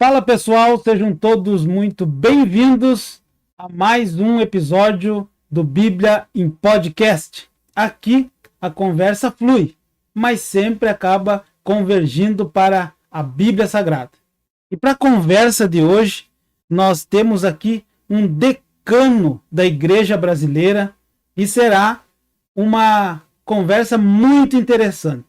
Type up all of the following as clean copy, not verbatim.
Fala pessoal, sejam todos muito bem-vindos a mais um episódio do Bíblia em Podcast. Aqui a conversa flui, mas sempre acaba convergindo para a Bíblia Sagrada. E para a conversa de hoje, nós temos aqui um decano da Igreja Brasileira e será uma conversa muito interessante.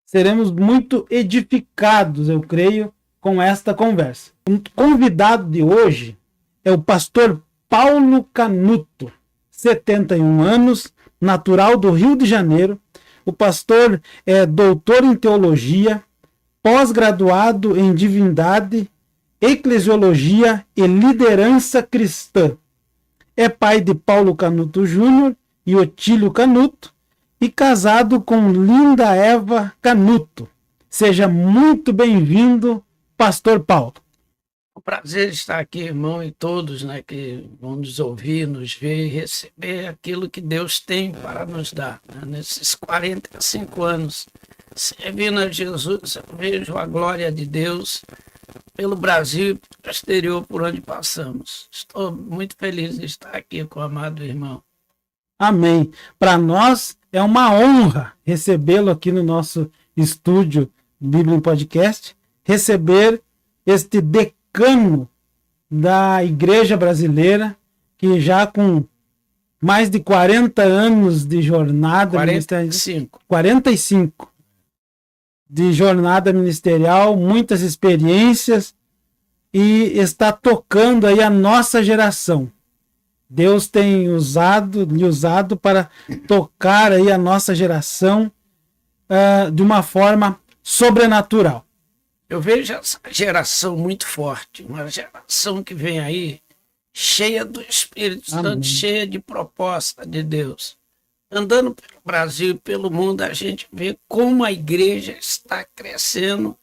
Seremos muito edificados, eu creio, com esta conversa. O convidado de hoje é o pastor Paulo Canuto, 71 anos, natural do Rio de Janeiro. O pastor é doutor em teologia, pós-graduado em divindade, eclesiologia e liderança cristã. É pai de Paulo Canuto Júnior e Otílio Canuto, e casado com Linda Eva Canuto. Seja muito bem-vindo, pastor Paulo. É um prazer estar aqui, irmão, e todos, que vão nos ouvir, nos ver e receber aquilo que Deus tem para nos dar. Nesses 45 anos, servindo a Jesus, eu vejo a glória de Deus pelo Brasil e pelo exterior por onde passamos. Estou muito feliz de estar aqui com o amado irmão. Amém. Para nós é uma honra recebê-lo aqui no nosso estúdio Bíblia em Podcast, receber este decano da Igreja Brasileira, que já com mais de 40 anos de jornada 45 de jornada ministerial, muitas experiências, e está tocando aí a nossa geração. Deus tem lhe usado para tocar aí a nossa geração de uma forma sobrenatural. Eu vejo essa geração muito forte, uma geração que vem aí cheia do Espírito Santo, cheia de proposta de Deus. Andando pelo Brasil e pelo mundo, a gente vê como a igreja está crescendo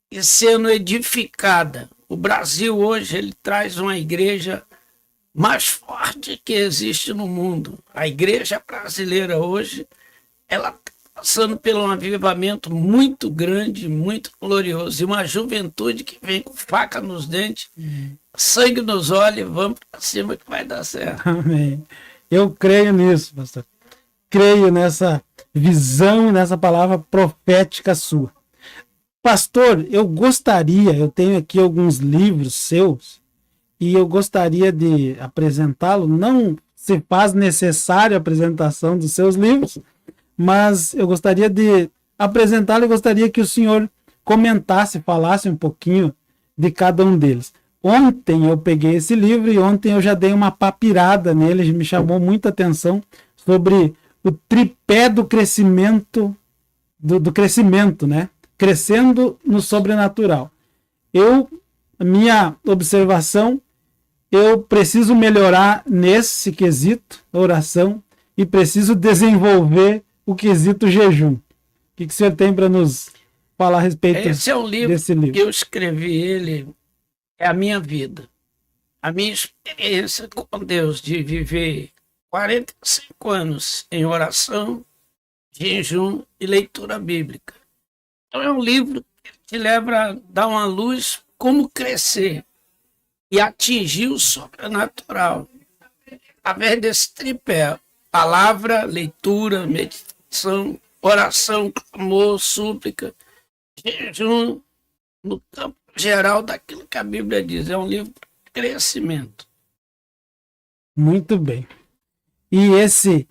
e sendo edificada. O Brasil hoje ele traz uma igreja mais forte que existe no mundo. A igreja brasileira hoje, ela está passando por um avivamento muito grande, muito glorioso, e uma juventude que vem com faca nos dentes, sangue nos olhos, vamos para cima que vai dar certo. Amém. Eu creio nisso, pastor. Creio nessa visão, nessa palavra profética sua. Pastor, eu tenho aqui alguns livros seus, e eu gostaria de apresentá-lo. Não se faz necessária a apresentação dos seus livros, mas eu gostaria de apresentá-lo e gostaria que o senhor comentasse, falasse um pouquinho de cada um deles. Ontem eu peguei esse livro e ontem eu já dei uma papirada nele, me chamou muita atenção sobre o tripé do crescimento, do crescimento, né? Crescendo no sobrenatural. Minha observação, eu preciso melhorar nesse quesito, oração, e preciso desenvolver o quesito jejum. O que o senhor tem para nos falar a respeito desse livro? Esse é um livro que eu escrevi, ele é a minha vida. A minha experiência com Deus de viver 45 anos em oração, jejum e leitura bíblica. Então é um livro que te leva a dar uma luz como crescer e atingir o sobrenatural através desse tripé: palavra, leitura, meditação, oração, clamor, súplica, jejum, no campo geral daquilo que a Bíblia diz. É um livro de crescimento. Muito bem. E esse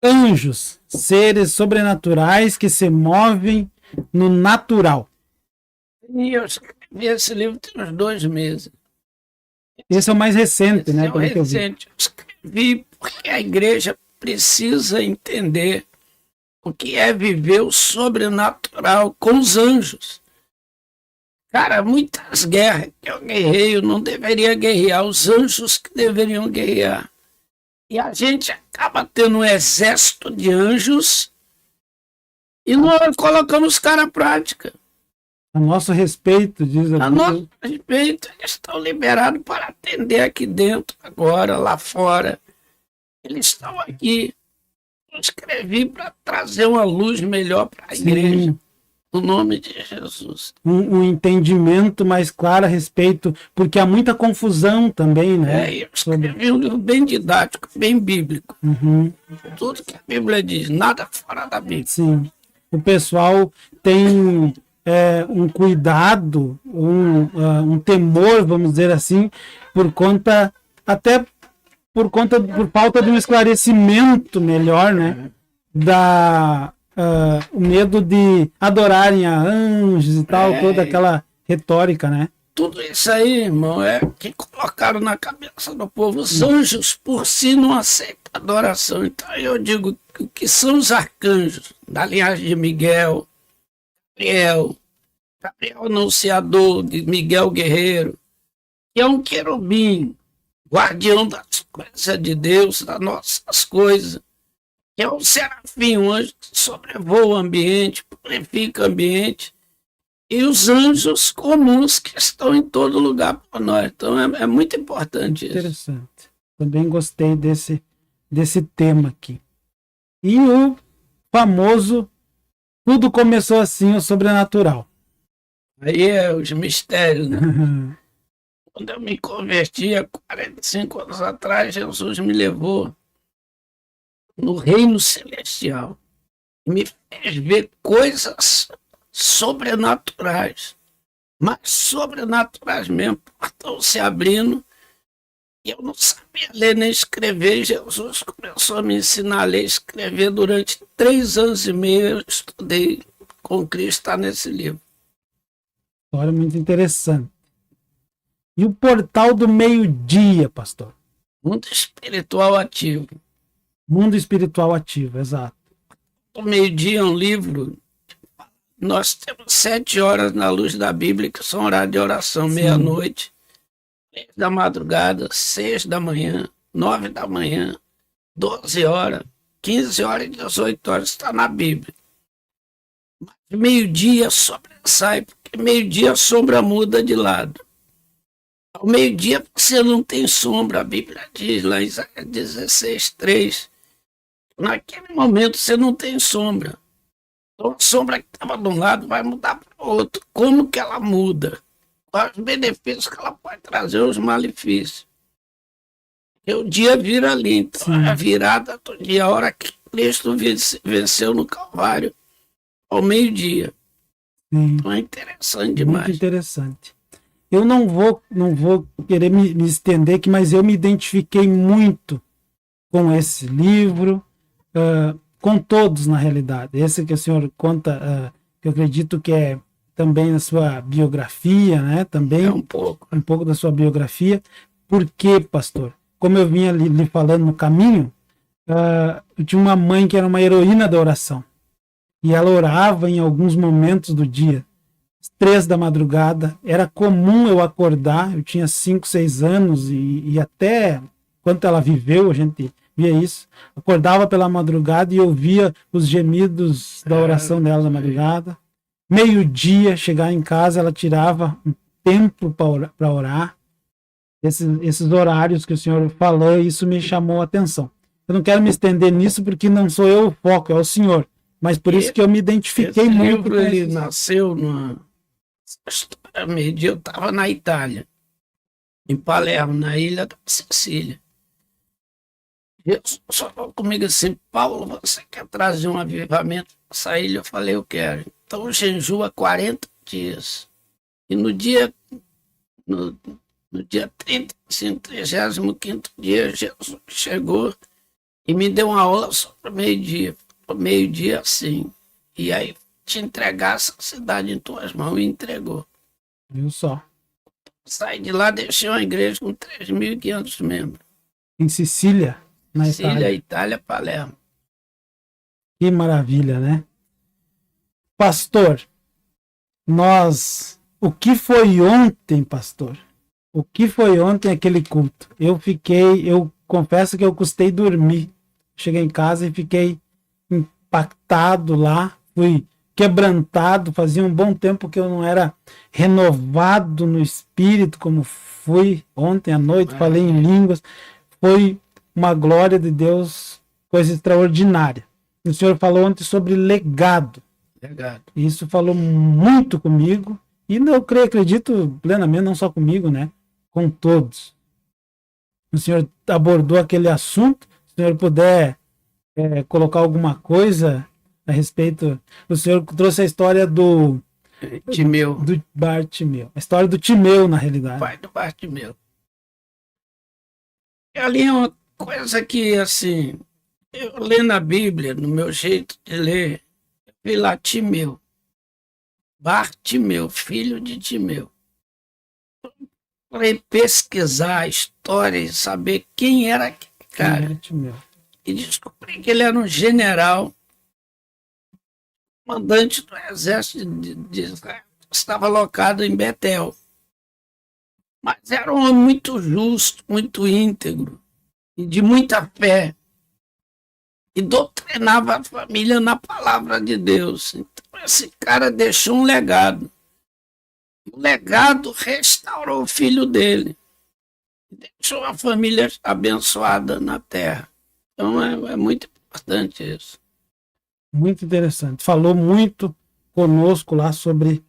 anjos, seres sobrenaturais que se movem no natural. E eu escrevi esse livro tem uns 2 meses. Esse é o mais recente, né? É o recente. Eu escrevi porque a igreja precisa entender o que é viver o sobrenatural com os anjos. Cara, muitas guerras que eu guerreio não deveria guerrear, os anjos que deveriam guerrear. E a gente acaba tendo um exército de anjos e não colocamos os caras à prática. A nosso respeito, diz a Bíblia. A nosso respeito, eles estão liberados para atender aqui dentro, agora, lá fora. Eles estão aqui. Eu escrevi para trazer uma luz melhor para a igreja. No nome de Jesus. Um entendimento mais claro a respeito, porque há muita confusão também, né? Eu escrevi um livro bem didático, bem bíblico. Uhum. Tudo que a Bíblia diz, nada fora da Bíblia. Sim. O pessoal tem um cuidado, um temor, vamos dizer assim, por falta de um esclarecimento melhor, né? O medo de adorarem a anjos e tal, toda aquela retórica, né? Tudo isso aí, irmão, é que colocaram na cabeça do povo. Os anjos por si não aceitam adoração. Então eu digo que o que são os arcanjos, da linhagem de Miguel, Gabriel Anunciador, de Miguel Guerreiro, que é um querubim, guardião das coisas de Deus, das nossas coisas, que é um serafim, um anjo que sobrevoa o ambiente, purifica o ambiente, e os anjos comuns que estão em todo lugar para nós. Então é muito importante isso. Interessante. Também gostei desse tema aqui. E o famoso tudo começou assim, o sobrenatural. Aí é os mistérios, né? Quando eu me converti há 45 anos atrás, Jesus me levou no reino celestial e me fez ver coisas sobrenaturais, mas sobrenaturais mesmo. Portão se abrindo e eu não sabia ler nem escrever. Jesus começou a me ensinar a ler e escrever. Durante 3 anos e meio eu estudei com Cristo, está nesse livro. História muito interessante. E o portal do meio-dia, pastor? Mundo espiritual ativo. Mundo espiritual ativo, exato. O meio-dia é um livro. Nós temos 7 horas na luz da Bíblia, que são horário de oração, meia-noite, 3 da madrugada, 6 da manhã, 9 da manhã, 12 horas, 15 horas e 18 horas, está na Bíblia. Mas meio-dia sobressai, porque meio-dia a sombra muda de lado. Ao meio-dia você não tem sombra, a Bíblia diz lá em Isaías 16:3. Naquele momento você não tem sombra. Então a sombra que estava de um lado vai mudar para o outro. Como que ela muda? Quais os benefícios que ela pode trazer, os malefícios? E o dia vira ali. Então a virada do dia, a hora que Cristo venceu no Calvário, ao meio-dia. Então é interessante demais. Muito interessante. Eu não vou querer me estender aqui, mas eu me identifiquei muito com esse livro, com todos na realidade. Esse que o senhor conta, que eu acredito que é também na sua biografia, né? Também um pouco da sua biografia. Por quê, pastor? Como eu vinha lhe falando no caminho, eu tinha uma mãe que era uma heroína da oração. E ela orava em alguns momentos do dia. 3 da madrugada, era comum eu acordar, eu tinha 5, 6 anos e até quando ela viveu, a gente via isso, acordava pela madrugada e ouvia os gemidos da oração dela na madrugada. Meio-dia, chegar em casa, ela tirava um tempo para orar. Esses horários que o senhor falou, isso me chamou a atenção. Eu não quero me estender nisso porque não sou eu o foco, é o senhor. Mas por isso que eu me identifiquei muito. Livro, ele nasceu meio-dia, eu estava na Itália, em Palermo, na ilha da Sicília. Jesus falou comigo assim: Paulo, você quer trazer um avivamento para essa ilha? Eu falei: eu quero. Então eu jejua 40 dias. E no dia 35, 35º dia, Jesus chegou e me deu uma aula sobre meio-dia. Meio-dia assim. E aí te entregar essa cidade em tuas mãos, e entregou. Viu só? Saí de lá, deixei uma igreja com 3.500 membros. Em Sicília, na Itália. Itália, Palermo. Que maravilha, né? Pastor, o que foi ontem, pastor? O que foi ontem aquele culto? Eu confesso que eu custei dormir. Cheguei em casa e fiquei impactado lá, fui quebrantado, fazia um bom tempo que eu não era renovado no espírito como fui ontem à noite, falei em línguas, foi uma glória de Deus, coisa extraordinária. O senhor falou ontem sobre legado. Legado. Isso falou muito comigo. E eu acredito plenamente, não só comigo, né? Com todos. O senhor abordou aquele assunto. Se o senhor puder colocar alguma coisa a respeito. O senhor trouxe a história do Timeu. Do Bartimeu. A história do Timeu, na realidade. Pai do Bartimeu. Ali é uma coisa que, assim, eu lendo a Bíblia, no meu jeito de ler, eu vi lá Timeu. Bartimeu, filho de Timeu. Para pesquisar a história e saber quem era aquele cara. E descobri que ele era um general, comandante do exército de Israel, estava alocado em Betel. Mas era um homem muito justo, muito íntegro, e de muita fé. E doutrinava a família na palavra de Deus. Então esse cara deixou um legado. O legado restaurou o filho dele. Deixou a família abençoada na terra. Então é muito importante isso. Muito interessante. Falou muito conosco lá sobre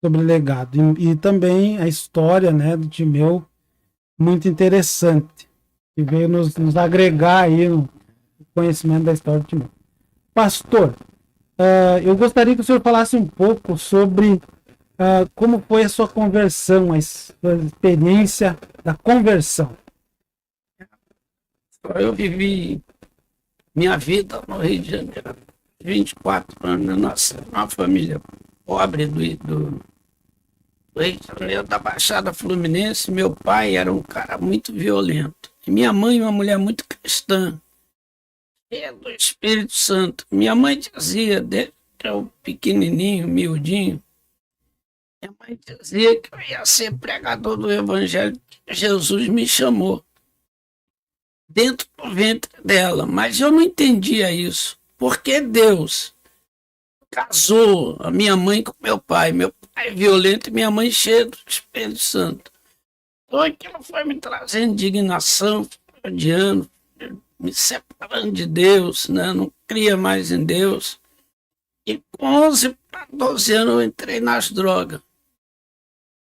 legado. E também a história, né, do Timeu, muito interessante. Que veio nos agregar aí no conhecimento da história do Timeu. Pastor, eu gostaria que o senhor falasse um pouco sobre como foi a sua conversão, a sua experiência da conversão. Eu vivi minha vida no Rio de Janeiro, 24 anos, eu nasci numa família pobre do Rio de Janeiro, da Baixada Fluminense. Meu pai era um cara muito violento. E minha mãe, uma mulher muito cristã, cheia do Espírito Santo. Minha mãe dizia, desde que eu pequenininho, miudinho, minha mãe dizia que eu ia ser pregador do Evangelho, que Jesus me chamou dentro do ventre dela, mas eu não entendia isso. Porque Deus casou a minha mãe com meu pai é violento e minha mãe cheia do Espírito Santo. Então aquilo foi me trazendo indignação, odiando, me separando de Deus, né? Não cria mais em Deus. E com 11 para 12 anos eu entrei nas drogas.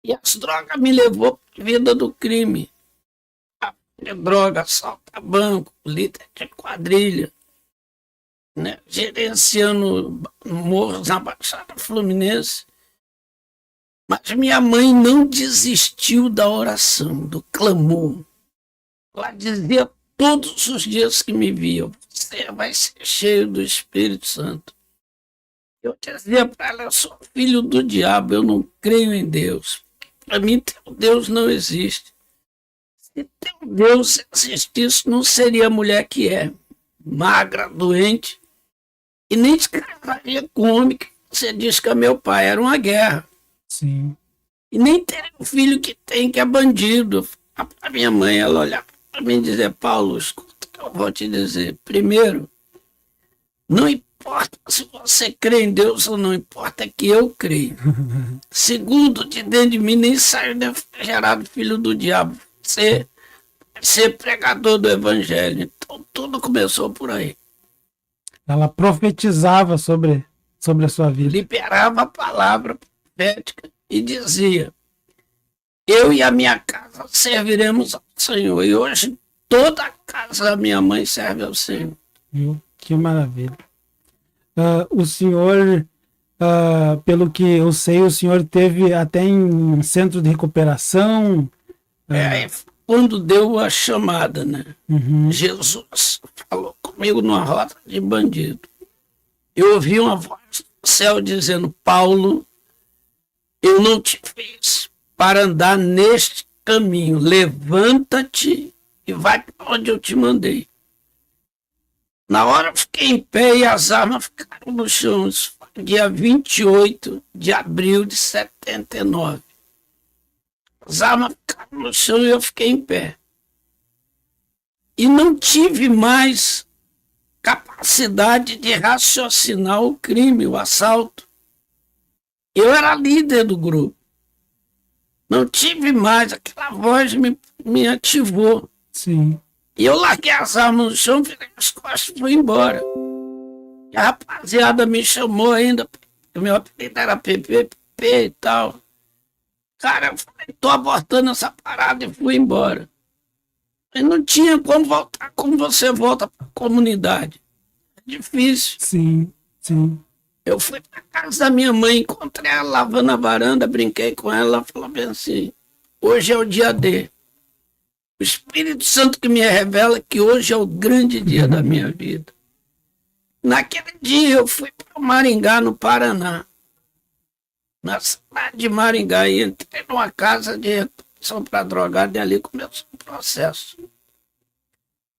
E as drogas me levou para a vida do crime. Droga, assalta banco, líder de quadrilha, né? Gerenciando morros na Baixada Fluminense. Mas minha mãe não desistiu da oração, do clamor. Ela dizia todos os dias que me via: você vai ser cheio do Espírito Santo. Eu dizia para ela: eu sou filho do diabo, eu não creio em Deus. Para mim, Deus não existe. Se Deus existisse, não seria a mulher que é, magra, doente, e nem se casaria com o homem que você diz que é meu pai. Era uma guerra. Sim. E nem teria o filho que tem, que é bandido. A minha mãe, ela olhava para mim e dizia: Paulo, escuta o que eu vou te dizer. Primeiro, não importa se você crê em Deus ou não, importa que eu creio. Segundo, de dentro de mim nem saiu gerado filho do diabo. Ser pregador do Evangelho. Então tudo começou por aí. Ela profetizava sobre a sua vida. Liberava a palavra profética e dizia: eu e a minha casa serviremos ao Senhor. E hoje toda a casa da minha mãe serve ao Senhor. Que maravilha. O senhor, pelo que eu sei, o senhor teve até em centro de recuperação. Quando deu a chamada, né? Uhum. Jesus falou comigo numa rota de bandido. Eu ouvi uma voz do céu dizendo: Paulo, eu não te fiz para andar neste caminho. Levanta-te e vai para onde eu te mandei. Na hora eu fiquei em pé e as armas ficaram no chão. Isso foi dia 28 de abril de 79. As armas ficaram no chão e eu fiquei em pé. E não tive mais capacidade de raciocinar o crime, o assalto. Eu era líder do grupo. Não tive mais, aquela voz me ativou. Sim. E eu larguei as armas no chão, virei as costas e fui embora. E a rapaziada me chamou ainda para meu apelido era PPP e tal. Cara, eu falei, tô abortando essa parada e fui embora. E não tinha como voltar, como você volta para a comunidade. É difícil. Sim, sim. Eu fui para casa da minha mãe, encontrei ela lavando a varanda, brinquei com ela, ela falou bem assim, hoje é o dia D. O Espírito Santo que me revela que hoje é o grande dia da minha vida. Naquele dia eu fui para Maringá, no Paraná. Na cidade de Maringá, e entrei numa casa de recuperação para drogado e ali começou o processo.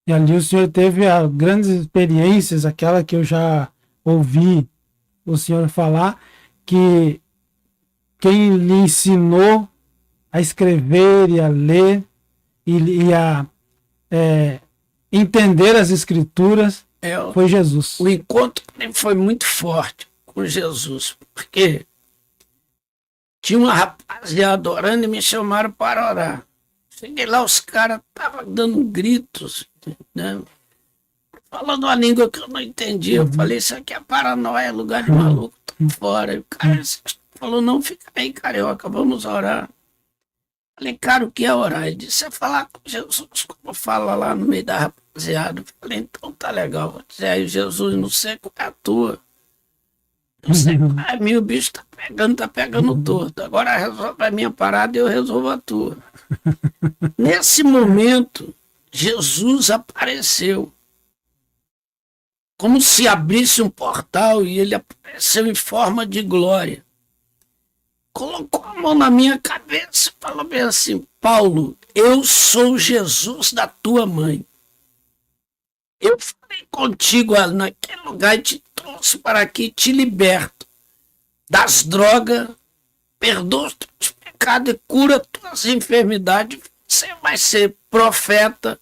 E ali o senhor teve grandes experiências, aquela que eu já ouvi o senhor falar, que quem lhe ensinou a escrever e a ler e a entender as escrituras foi Jesus. O encontro foi muito forte com Jesus, porque tinha uma rapaziada orando e me chamaram para orar. Cheguei lá, os caras estavam dando gritos, né? Falando uma língua que eu não entendi. Eu falei, isso aqui é paranoia, é lugar de maluco, tô fora. E o cara falou, não, fica aí, carioca, vamos orar. Falei, cara, o que é orar? Ele disse, é falar com Jesus, como fala lá no meio da rapaziada. Eu falei, então tá legal, vou dizer aí, Jesus, não sei qual é a tua. Não sei qual é a minha, o bicho tá pegando torto. Agora resolve a minha parada e eu resolvo a tua. Nesse momento, Jesus apareceu. Como se abrisse um portal e ele apareceu em forma de glória. Colocou a mão na minha cabeça e falou bem assim, Paulo, eu sou Jesus da tua mãe. Eu falei contigo naquele lugar e te trouxe para aqui, te liberto das drogas, perdoa os teus pecados e cura tuas enfermidades. Você vai ser profeta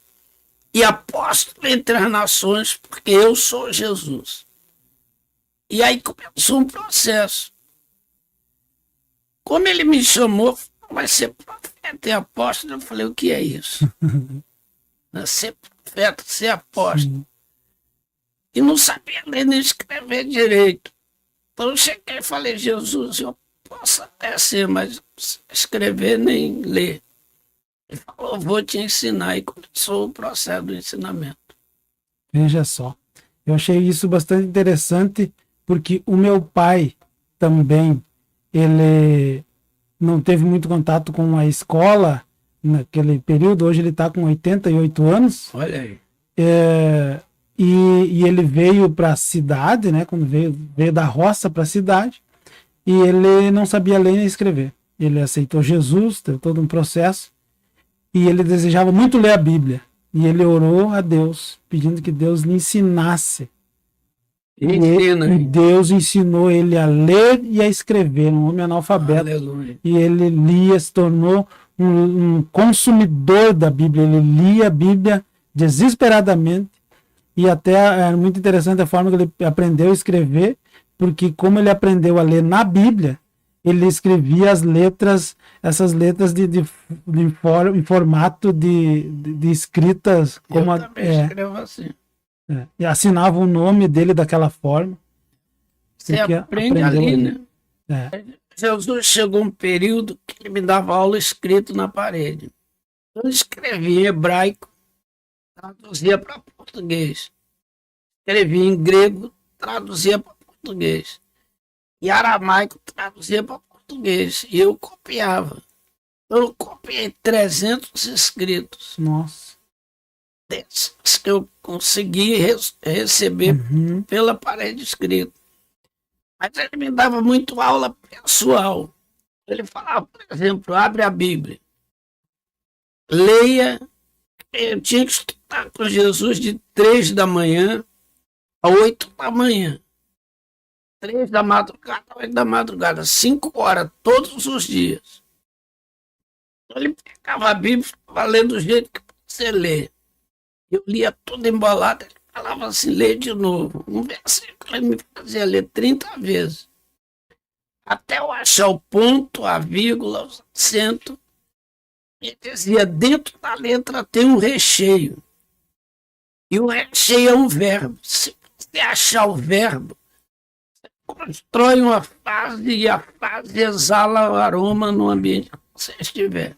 e apóstolo entre as nações, porque eu sou Jesus. E aí começou um processo. Como ele me chamou, vai ser profeta e apóstolo, eu falei, o que é isso? Ser profeta, ser apóstolo. E não sabia ler nem escrever direito. Então eu cheguei e falei, Jesus, eu posso até ser, mas escrever nem ler. Ele falou, vou te ensinar. E começou o processo do ensinamento. Veja só. Eu achei isso bastante interessante, porque o meu pai também, ele não teve muito contato com a escola naquele período. Hoje ele está com 88 anos. Olha aí. E ele veio para a cidade, né? Quando veio da roça para a cidade, e ele não sabia ler nem escrever. Ele aceitou Jesus, teve todo um processo, e ele desejava muito ler a Bíblia. E ele orou a Deus, pedindo que Deus lhe ensinasse. E Deus ensinou ele a ler e a escrever, um homem analfabeto. Aleluia. E ele lia, se tornou um consumidor da Bíblia. Ele lia a Bíblia desesperadamente. E até é muito interessante a forma que ele aprendeu a escrever, porque como ele aprendeu a ler na Bíblia, ele escrevia as letras, essas letras em formato de escritas. Como eu também escrevo assim. E assinava o nome dele daquela forma. Você aprende ali, né? Jesus chegou um período que ele me dava aula escrito na parede. Eu escrevia em hebraico, traduzia para português. Escrevia em grego, traduzia para português. E aramaico, traduzia para português. E eu copiava. Eu copiei 300 escritos. Nossa. Desses que eu consegui receber pela parede escrita. Mas ele me dava muito aula pessoal. Ele falava, por exemplo, abre a Bíblia. Leia. Eu tinha que estudar com Jesus de 3 da manhã a 8 da manhã. 3 da madrugada a 8 da madrugada. 5 horas, todos os dias. Ele pegava a Bíblia e falava, lendo do jeito que você lê. Eu lia tudo embolado, ele falava assim, lê de novo. Um versículo ele me fazia ler 30 vezes. Até eu achar o ponto, a vírgula, o acento. Ele dizia, dentro da letra tem um recheio. E o recheio é um verbo. Se você achar o verbo, você constrói uma frase e a frase exala o aroma no ambiente que você estiver.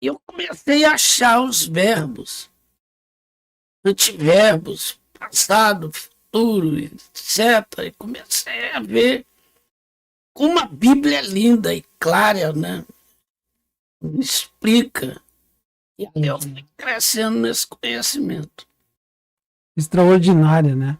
E eu comecei a achar os verbos, antiverbos, passado, futuro, etc. E comecei a ver como a Bíblia é linda e clara, né? Me explica. E aí eu fui crescendo nesse conhecimento. Extraordinária, né?